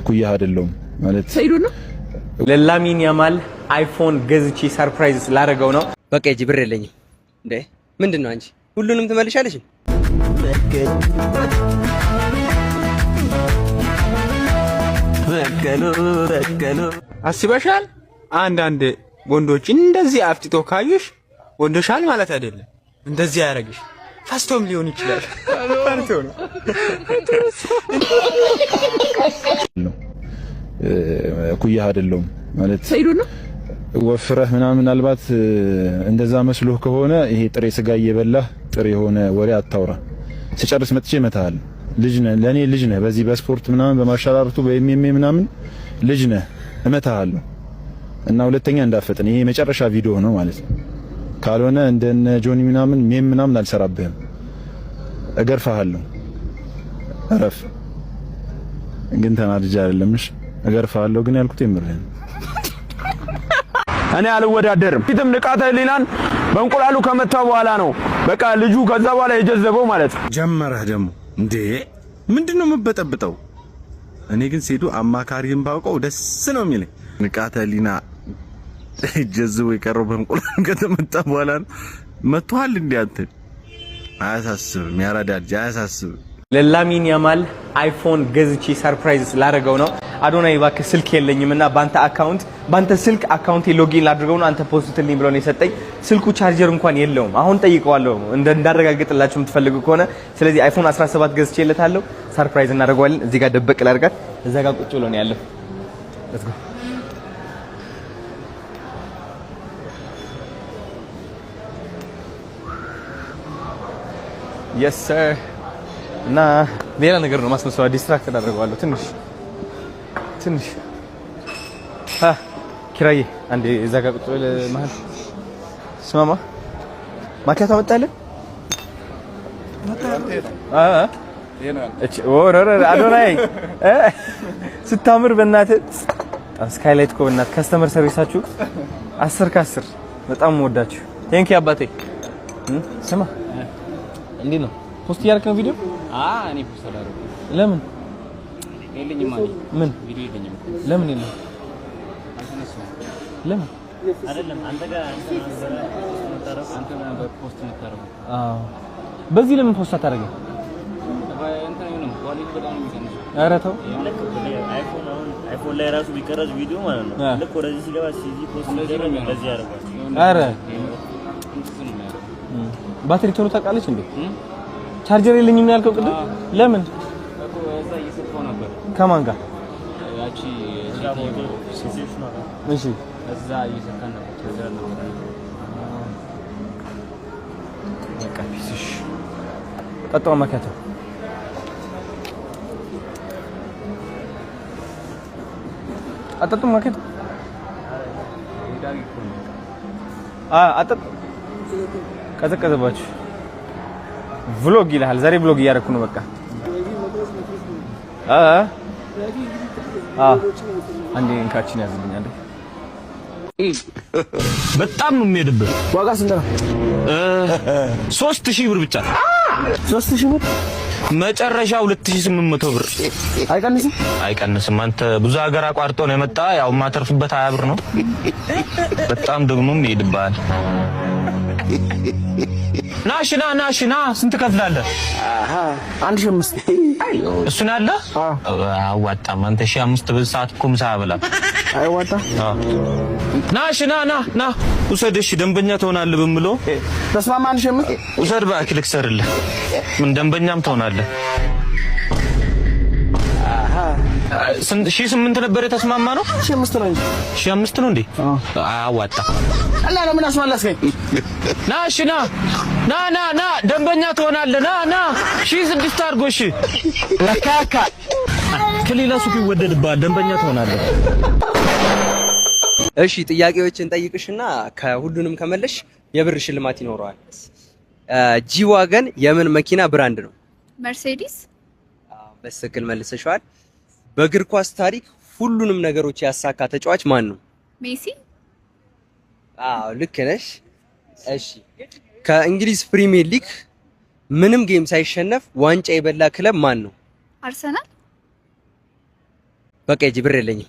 ኩያ አይደለም ማለት ሰይዱ ነው። ለላሚን ያማል አይፎን ገዝቼ ሰርፕራይዝ ላደርገው ነው። በቃ እጂ ብር የለኝም እንዴ? ምንድነው አንቺ ሁሉንም ትመልሻለሽ? በከሎ አስበሻል? አንዳንድ ወንዶች እንደዚህ አፍጥጦ ካዩሽ ወንዶሻል ማለት አይደለም። እንደዚህ ያረግሽ ፈስቶም ሊሆን ይችላል። ፈርቶ ነው ኩያ አይደለም ማለት ሰይዱ ነው። ወፍረህ ምናምን አልባት እንደዛ መስሎህ ከሆነ ይሄ ጥሬ ስጋ እየበላህ ጥሬ የሆነ ወሬ አታውራ። ሲጨርስ መጥቼ እመታለሁ። ልጅ ነህ፣ ለኔ ልጅ ነህ። በዚህ በስፖርት ምናምን በማሻራርቱ በኤምኤምኤ ምናምን ልጅ ነህ፣ እመታለሁ። እና ሁለተኛ እንዳፈጥን ይሄ የመጨረሻ ቪዲዮ ነው ማለት ነው። ካልሆነ እንደነ ጆኒ ምናምን ሜም ምናምን አልሰራብህም። እገርፋለሁ። አረፍ ግን ተናድጄ አይደለምሽ። እገርፋለሁ ግን ያልኩት የምርህን እኔ አልወዳደርም። ፊትም ንቃተ ህሊናን በእንቁላሉ ከመታው በኋላ ነው በቃ ልጁ ከዛ በኋላ የጀዘበው ማለት ነው። ጀመረህ ደግሞ እንዴ ምንድነው የምበጠብጠው? እኔ ግን ሴቱ አማካሪህን ባውቀው ደስ ነው የሚለኝ። ንቃተ ህሊና ጀዝቦ የቀረው በእንቁላሉ ከተመታ በኋላ ነው። መቷል እንዴ አንተ? አያሳስብም፣ ያራዳ ልጅ አያሳስብም። ለላሚን ያማል አይፎን ገዝቼ ሰርፕራይዝ ላደርገው ነው። አዶናይ እባክህ ስልክ የለኝምና ባንተ ስልክ አካውንቴ ሎጊን ላድርገው ነው አንተ ፖስትልኝ ብሎ ነው የሰጠኝ። ስልኩ ቻርጀር እንኳን የለውም። አሁን ጠይቀዋለሁ እንዳረጋግጥላችሁ የምትፈልጉ ከሆነ። ስለዚህ አይፎን 17 ገዝቼለታለሁ። ሰርፕራይዝ እናደርገዋለን። እዚህ ጋር ደበቅ ላድርጋት። እዛ ጋር ቁጭ ብሎ ነው ያለው። ሌትስ ጎ yes sir እና ሌላ ነገር ነው ማስመሰለው። ዲስትራክት አደረገዋለሁ ትንሽ ኪራዬ አንዴ እዛ ጋር ቁጭ ብለህ መሀል ስማማ ማኪያቶ አመጣልህ። አዶናይ ስታምር በእናትህ ስካይላይት እኮ በእናትህ ከስተመር ሰርቪሳችሁ 10 ከ10 በጣም ወዳችሁ። ቴንክ ዩ አባቴ። ስማ እንዴት ነው ፖስት ያደረክ ነው ቪዲዮ? እኔ ፖስት አላደረኩም። ለምን? የለኝም ማለት ምን ቪዲዮ የለኝም። ለምን የለም? ለምን አይደለም አንተ ጋር አንተ ፖስት የምታደርገው? በዚህ ለምን ፖስት አታደርገው? እንትን ነው ኳሊቲ በጣም ነው የሚቀንሰው። ኧረ ተው። አይፎን ላይ ራሱ ቢቀረጽ ቪዲዮ ማለት ነው ልክ ወደዚህ ሲገባ ሲዚ ፖስት እንደዚህ እንደዚህ ያደርጋል። ኧረ ባትሪ ቶሎ ታውቃለች እንዴ? ቻርጀር የለኝም ያልከው ቅድም ለምን? እዛ እየሰፋው ነበር። ከማን ጋር? ያቺ እሺ እዛ እየሰፋን ነበር። ቻርጀር ነበር። በቃ ፒስሽ ቀጥታ ማካታ አጠጡ ማካታ አጠጡ ቀዘቀዘባችሁ። ቭሎግ ይላል ዛሬ ቭሎግ እያደረኩ ነው። በቃ አንዴ እንካችን ያዝልኝ አንዴ። በጣም ነው የሚሄድብህ። ዋጋ ስንት ነው? 3000 ብር ብቻ። 3000 ብር መጨረሻ 2800 ብር። አይቀንስም። አንተ ብዙ ሀገር አቋርጦ ነው የመጣ። ያው ማተርፍበት 20 ብር ነው። በጣም ደግሞ ይሄድብሃል። ናሽና ስንት ከፍላለህ? 1500 እሱን አለ አዋጣም። አንተ 1500 በሰዓት እኮ ምሳ አበላ አይዋጣ። ናሽና ውሰድ። እሺ ደንበኛ ትሆናለህ በምሎ ተስማማ። 1500 ውሰድ እባክህ ልክሰርልህ። ምን ደንበኛም ትሆናለህ። 1800 ነበር የተስማማ ነው። 1500 ነው እንጂ 1500 ነው እንዴ? አዋጣ አላ ነው። ምን አስማላስከኝ? ናሽና ና ደንበኛ ትሆናለህ። ና 1600 አድርጎ። እሺ ለካካ ከሌላ ሱቅ ይወደድብሃል። ደንበኛ ትሆናለህ። እሺ ጥያቄዎችን ጠይቅሽና ከሁሉንም ከመለሽ የብር ሽልማት ይኖረዋል። ጂዋገን የምን መኪና ብራንድ ነው? መርሴዲስ። በትክክል መልሰሻል። በእግር ኳስ ታሪክ ሁሉንም ነገሮች ያሳካ ተጫዋች ማን ነው? ሜሲ። ልክ ነሽ። እሺ ከእንግሊዝ ፕሪሚየር ሊግ ምንም ጌም ሳይሸነፍ ዋንጫ የበላ ክለብ ማን ነው? አርሰናል። በቃ ሂጂ፣ ብር የለኝም።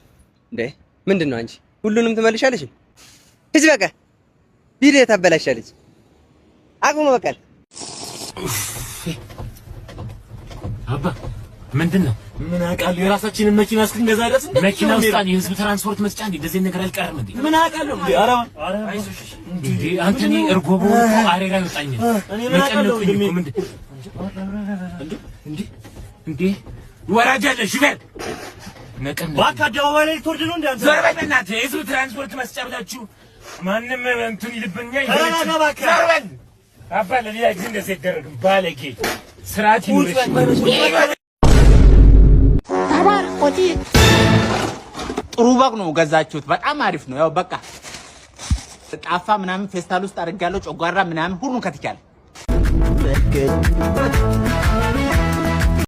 እንዴ ምንድን ነው አንቺ ሁሉንም ትመልሻለሽ? ሂጂ በቃ ቪዲዮ ታበላሻለች። አቁሙ በቃ። አባ ምንድን ነው? ምን አውቃለሁ። የራሳችንን መኪና እስክንገዛ ድረስ መኪና ውስጥ የህዝብ ትራንስፖርት መስጫ እንዴ እንደዚህ ነገር አልቀርም እንዴ? ምን አውቃለሁ እንዴ? ኧረ እንዴ አንተኒ እርጎቦ አሬራ ይወጣኛል። እኔ ምን አውቃለሁ እንዴ ወራጅ አለ ሽፈር ነቀን ባካ ደዋዋ ላይ ትወርድ ነው እንዴ? አንተ ዘር በእናትህ የህዝብ ትራንስፖርት መስጫ ብላችሁ ማንም እንትን ይልብኛል። ኧረ ባካ ዘር አባ ለሌላ ጊዜ እንደዚህ አይደረግም። ባለጌ ስርዓት ይኑርሽ። ጥሩ በግ ነው ገዛችሁት። በጣም አሪፍ ነው። ያው በቃ ጣፋ ምናምን ፌስታል ውስጥ አድርጋለሁ። ጮጓራ ምናምን ሁሉን ከትቻለሁ።